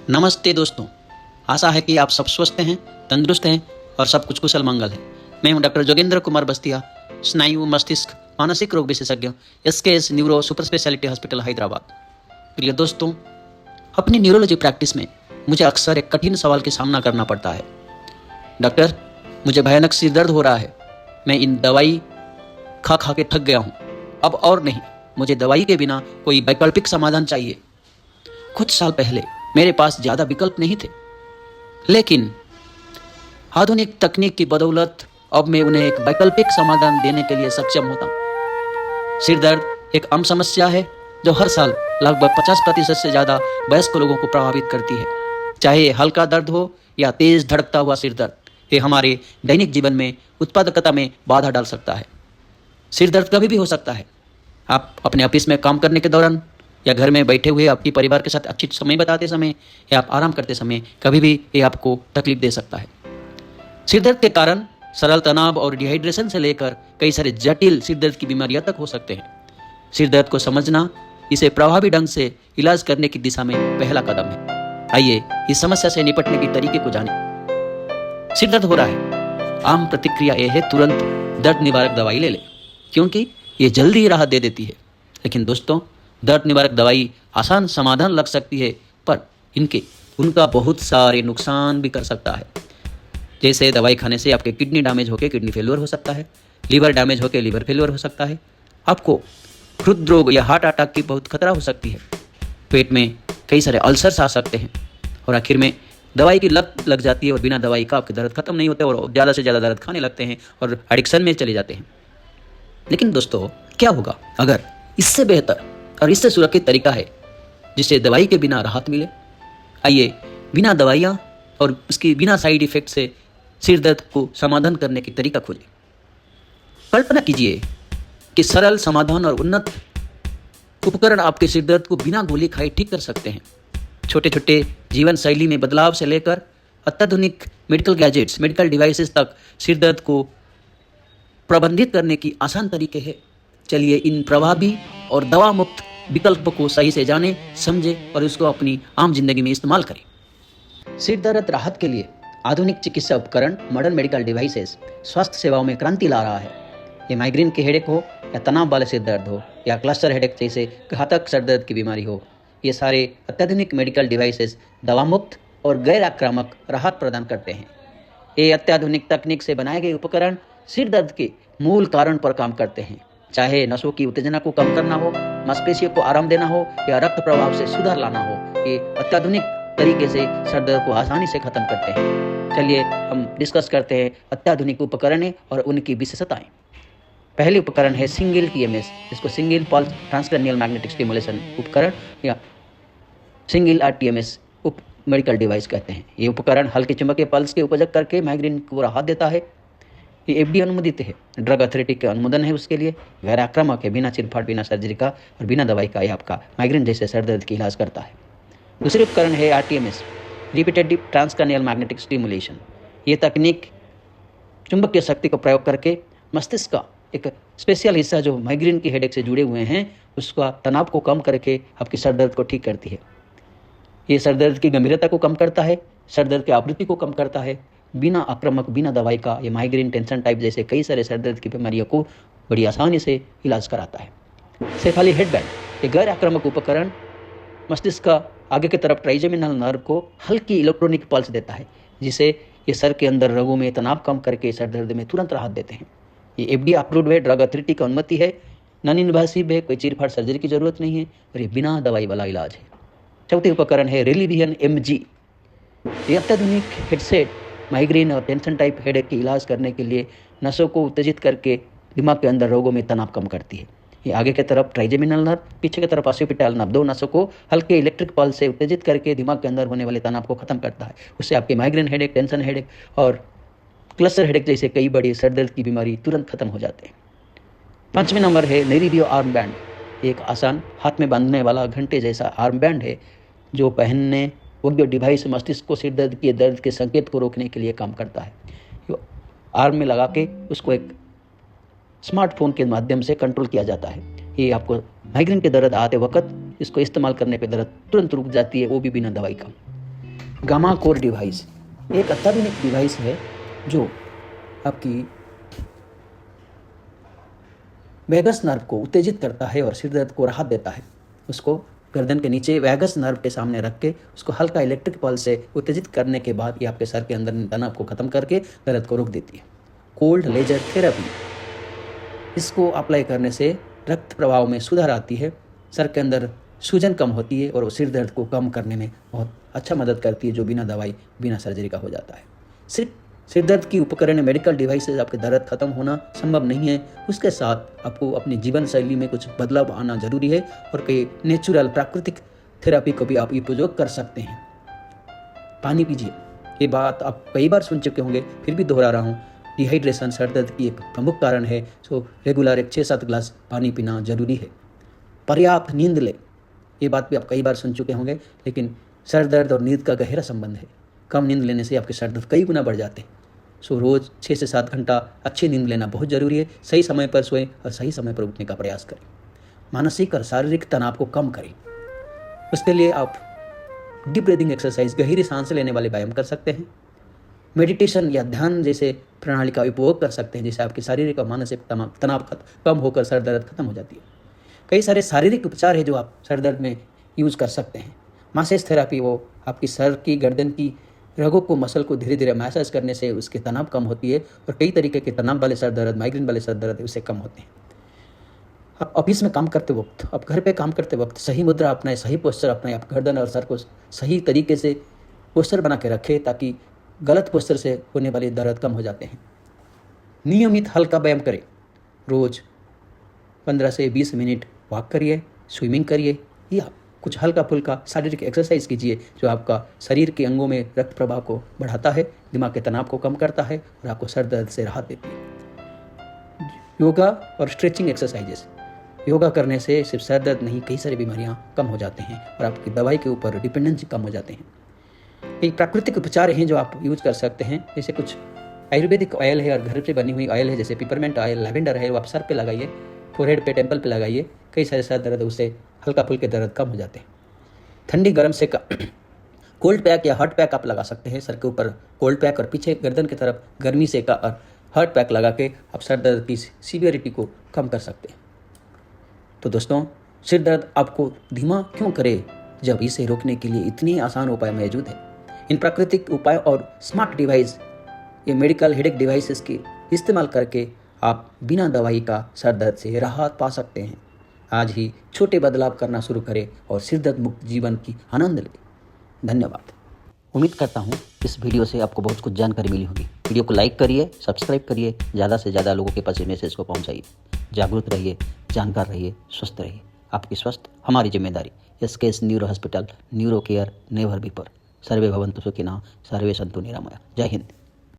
नमस्ते दोस्तों, आशा है कि आप सब स्वस्थ हैं, तंदुरुस्त हैं और सब कुछ कुशल मंगल है। मैं हूं डॉक्टर जोगेंद्र कुमार बस्तिया, स्नायु मस्तिष्क मानसिक रोग विशेषज्ञ, SKS neuro super speciality hospital Hyderabad. प्रिय दोस्तों, अपनी न्यूरोलॉजी प्रैक्टिस में मुझे अक्सर एक कठिन सवाल का सामना करना पड़ता है। डॉक्टर, मुझे भयानक सिर दर्द हो रहा है। मैं इन दवाई खा खा के थक गया हूँ। अब और नहीं, मुझे दवाई के बिना कोई वैकल्पिक समाधान चाहिए। कुछ साल पहले मेरे पास ज़्यादा विकल्प नहीं थे, लेकिन आधुनिक तकनीक की बदौलत अब मैं उन्हें एक वैकल्पिक समाधान देने के लिए सक्षम होता हूँ। सिर दर्द एक आम समस्या है जो हर साल लगभग 50% से ज़्यादा वयस्क लोगों को प्रभावित करती है। चाहे ये हल्का दर्द हो या तेज धड़कता हुआ सिर दर्द, ये हमारे दैनिक जीवन में उत्पादकता में बाधा डाल सकता है। सिर दर्द कभी भी हो सकता है। आप अपने ऑफिस में काम करने के दौरान या घर में बैठे हुए आपके परिवार के साथ अच्छी समय बिताते समय या आप आराम करते समय कभी भी ये आपको तकलीफ दे सकता है। सिर दर्द के कारण सरल तनाव और डिहाइड्रेशन से लेकर कई सारे जटिल सिर दर्द की बीमारियां तक हो सकते हैं। सिर दर्द को समझना इसे प्रभावी ढंग से इलाज करने की दिशा में पहला कदम है। आइए इस समस्या से निपटने के तरीके को जानें। सिर दर्द हो रहा है, आम प्रतिक्रिया यह है तुरंत दर्द निवारक दवाई ले लें, क्योंकि ये जल्दी ही राहत दे देती है। लेकिन दोस्तों, दर्द निवारक दवाई आसान समाधान लग सकती है, पर उनका बहुत सारे नुकसान भी कर सकता है। जैसे दवाई खाने से आपके किडनी डैमेज होकर किडनी फेलियर हो सकता है, लीवर डैमेज होकर लीवर फेलियर हो सकता है, आपको हृदरोग या हार्ट अटैक की बहुत खतरा हो सकती है, पेट में कई सारे अल्सर्स आ सकते हैं, और आखिर में दवाई की लत लग जाती है और बिना दवाई का आपके दर्द खत्म नहीं होते और ज़्यादा से ज़्यादा दर्द खाने लगते हैं और एडिक्शन में चले जाते हैं। लेकिन दोस्तों, क्या होगा अगर इससे बेहतर और इससे सुरक्षित तरीका है जिससे दवाई के बिना राहत मिले? आइए बिना दवाइयाँ और उसकी बिना साइड इफेक्ट से सिर दर्द को समाधान करने की तरीका खोजें। कल्पना कीजिए कि सरल समाधान और उन्नत उपकरण आपके सिर दर्द को बिना गोली खाए ठीक कर सकते हैं। छोटे छोटे जीवन शैली में बदलाव से लेकर अत्याधुनिक मेडिकल गैजेट्स, मेडिकल डिवाइसेस तक सिर दर्द को प्रबंधित करने की आसान तरीके हैं। चलिए इन प्रभावी और दवा मुक्त विकल्प को सही से जानें, समझें और उसको अपनी आम जिंदगी में इस्तेमाल करें। सिर दर्द राहत के लिए आधुनिक चिकित्सा उपकरण, मॉडर्न मेडिकल डिवाइसेस स्वास्थ्य सेवाओं में क्रांति ला रहा है। ये माइग्रेन के हेडेक हो या तनाव वाले सिर दर्द हो या क्लस्टर हेडेक जैसे घातक सर दर्द की बीमारी हो, ये सारे अत्याधुनिक मेडिकल डिवाइसेस दवा मुक्त और गैर आक्रामक राहत प्रदान करते हैं। ये अत्याधुनिक तकनीक से बनाए गए उपकरण सिर दर्द के मूल कारण पर काम करते हैं, चाहे नसों की उत्तेजना को कम करना हो, मांसपेशियों को आराम देना हो या रक्त प्रवाह से सुधार लाना हो। ये अत्याधुनिक तरीके से सर दर्द को आसानी से खत्म करते हैं। चलिए हम डिस्कस करते हैं अत्याधुनिक उपकरण और उनकी विशेषताएं। पहले उपकरण है सिंगल टीएमएस, जिसको सिंगल पल्स ट्रांसक्रैनियल मैग्नेटिक स्टिमुलेशन उपकरण या सिंगल आरटीएमएस उप मेडिकल डिवाइस कहते हैं। ये उपकरण हल्के चुंबकीय पल्स के उपयोग करके माइग्रेन को राहत देता है। ये एफडी अनुमोदित है, ड्रग अथॉरिटी के अनुमोदन है उसके लिए, गैर आक्रामक है, बिना चिरफाड़, बिना सर्जरी का और बिना दवाई का ये आपका माइग्रेन जैसे सर दर्द की इलाज करता है। दूसरे उपकरण है आरटीएमएस, रिपीटेटिव ट्रांसक्रैनियल मैग्नेटिक स्टिमुलेशन। ये तकनीक चुंबकीय शक्ति को प्रयोग करके मस्तिष्क का एक स्पेशल हिस्सा जो माइग्रेन की हेडेक से जुड़े हुए हैं उसका तनाव को कम करके आपकी सर दर्द को ठीक करती है। ये सर दर्द की गंभीरता को कम करता है, सर दर्द की आवृत्ति को कम करता है। बिना आक्रामक, बिना दवाई का ये माइग्रेन, टेंशन टाइप जैसे कई सारे सर दर्द की बीमारियों को बड़ी आसानी से इलाज कराता है। सेफाली हेडबैंड, ये गैर आक्रामक उपकरण मस्तिष्क का आगे की तरफ ट्राइजेमिनल नर्व को हल्की इलेक्ट्रॉनिक पल्स देता है, जिसे ये सर के अंदर रगों में तनाव कम करके सर दर्द में तुरंत राहत देते हैं। ये एफडी अप्रूव्ड है, ड्रग अथॉरिटी की अनुमति है, नॉन इन्वेसिव है, कोई चीरफाड़ सर्जरी की जरूरत नहीं है और ये बिना दवाई वाला इलाज है। चौथे उपकरण है रिलीवियन एमजी। ये अत्याधुनिक हेडसेट माइग्रेन और टेंशन टाइप हेडेक की इलाज करने के लिए नसों को उत्तेजित करके दिमाग के अंदर रोगों में तनाव कम करती है। ये आगे की तरफ ट्राइजेमिनल नर्व, पीछे की तरफ ऑसिपिटल नर्व, दो नसों को हल्के इलेक्ट्रिक पल्स से उत्तेजित करके दिमाग के अंदर होने वाले तनाव को खत्म करता है। उससे आपके माइग्रेन हेडेक, टेंशन हेडेक और क्लस्टर हेडेक जैसे कई बड़ी सर दर्द की बीमारी तुरंत खत्म हो जाते हैं। 5वें नंबर है नेरिवियो आर्म बैंड। एक आसान हाथ में बांधने वाला घंटे जैसा आर्म बैंड है जो पहनने योग्य डिवाइस मस्तिष्क को सिर दर्द के संकेत को रोकने के लिए काम करता है। आर्म में लगा के उसको एक स्मार्टफोन के माध्यम से कंट्रोल किया जाता है। ये आपको माइग्रेन के दर्द आते वक्त इसको इस्तेमाल करने पे दर्द तुरंत रुक जाती है, वो भी बिना दवाई का। गामा कोर डिवाइस एक अत्याधुनिक डिवाइस है जो आपकी वैगस नर्व को उत्तेजित करता है और सिर दर्द को राहत देता है। उसको गर्दन के नीचे वैगस नर्व के सामने रख के उसको हल्का इलेक्ट्रिक पल्स से उत्तेजित करने के बाद ये आपके सर के अंदर तनाव को खत्म करके दर्द को रोक देती है। कोल्ड लेजर थेरेपी, इसको अप्लाई करने से रक्त प्रवाह में सुधार आती है, सर के अंदर सूजन कम होती है और सिर दर्द को कम करने में बहुत अच्छा मदद करती है, जो बिना दवाई बिना सर्जरी का हो जाता है। सिर दर्द की उपकरण मेडिकल डिवाइसेज आपके दर्द खत्म होना संभव नहीं है, उसके साथ आपको अपनी जीवन शैली में कुछ बदलाव आना जरूरी है और कई नेचुरल प्राकृतिक थेरेपी को भी आप उपयोग कर सकते हैं। पानी पीजिए, ये बात आप कई बार सुन चुके होंगे, फिर भी दोहरा रहा हूँ। डिहाइड्रेशन सर दर्द की एक प्रमुख कारण है, सो रेगुलर 6-7 ग्लास पानी पीना जरूरी है। पर्याप्त नींद ले, ये बात भी आप कई बार सुन चुके होंगे, लेकिन सर दर्द और नींद का गहरा संबंध है। कम नींद लेने से आपके सर दर्द कई गुना बढ़ जाते हैं। सो रोज़ 6 से 7 घंटा अच्छी नींद लेना बहुत ज़रूरी है। सही समय पर सोएं और सही समय पर उठने का प्रयास करें। मानसिक और शारीरिक तनाव को कम करें, उसके लिए आप डीप ब्रीदिंग एक्सरसाइज, गहरी सांस लेने वाले व्यायाम कर सकते हैं। मेडिटेशन या ध्यान जैसे प्रणाली का उपयोग कर सकते हैं, जिससे आपकी शारीरिक और मानसिक तनाव कम होकर सर दर्द खत्म हो जाती है। कई सारे शारीरिक उपचार है जो आप सर दर्द में यूज़ कर सकते हैं। मसाज थेरेपी, वो आपकी सर की गर्दन की रगों को, मसल को धीरे धीरे मैसाज करने से उसके तनाव कम होती है और कई तरीके के तनाव वाले सर दर्द, माइग्रेन वाले सर दर्द उससे कम होते हैं। आप ऑफिस में काम करते वक्त, आप घर पे काम करते वक्त सही मुद्रा अपनाएं, सही पोस्चर अपनाएं, आप गर्दन और सर को सही तरीके से पोस्चर बना के रखें ताकि गलत पोस्चर से होने वाले दर्द कम हो जाते हैं। नियमित हल्का व्यायाम करें, रोज़ 15 से 20 मिनट वॉक करिए, स्विमिंग करिए या कुछ हल्का फुल्का शारीरिक एक्सरसाइज कीजिए जो आपका शरीर के अंगों में रक्त प्रवाह को बढ़ाता है, दिमाग के तनाव को कम करता है और आपको सर दर्द से राहत देती है। योगा और स्ट्रेचिंग एक्सरसाइजेस, योगा करने से सिर्फ सर दर्द नहीं, कई सारी बीमारियां कम हो जाते हैं और आपकी दवाई के ऊपर डिपेंडेंसी कम हो जाते हैं। कई प्राकृतिक उपचार हैं जो आप यूज कर सकते हैं, जैसे कुछ आयुर्वेदिक ऑयल है और घर पे बनी हुई ऑयल है, जैसे पिपरमेंट ऑयल, लैवेंडर है, वो आप सर पे लगाइए, फोरहेड पे, टेम्पल पे लगाइए। कई सारे सर दर्द उससे हल्का फुल्के दर्द कम हो जाते हैं। ठंडी गर्म से कोल्ड पैक या हॉट पैक आप लगा सकते हैं। सर के ऊपर कोल्ड पैक और पीछे गर्दन की तरफ गर्मी से का और हॉट पैक लगा के आप सर दर्द की सीवियरिटी को कम कर सकते हैं। तो दोस्तों, सिर दर्द आपको धीमा क्यों करे जब इसे रोकने के लिए इतनी आसान उपाय मौजूद है। इन प्राकृतिक उपाय और स्मार्ट डिवाइस, ये मेडिकल हेडेक डिवाइसेस के इस्तेमाल करके आप बिना दवाई का सर दर्द से राहत पा सकते हैं। आज ही छोटे बदलाव करना शुरू करें और सिर दर्द मुक्त जीवन की आनंद लें। धन्यवाद। उम्मीद करता हूँ इस वीडियो से आपको बहुत कुछ जानकारी मिली होगी। वीडियो को लाइक करिए, सब्सक्राइब करिए, ज़्यादा से ज़्यादा लोगों के पास इस मैसेज को पहुँचाइए। जागरूक रहिए, जानकार रहिए, स्वस्थ रहिए। आपकी स्वास्थ्य हमारी जिम्मेदारी। SKS neuro hospital, neuro care never before. सर्वे भवन्तु सुखिनः, सर्वे सन्तु निरामया। जय हिंद।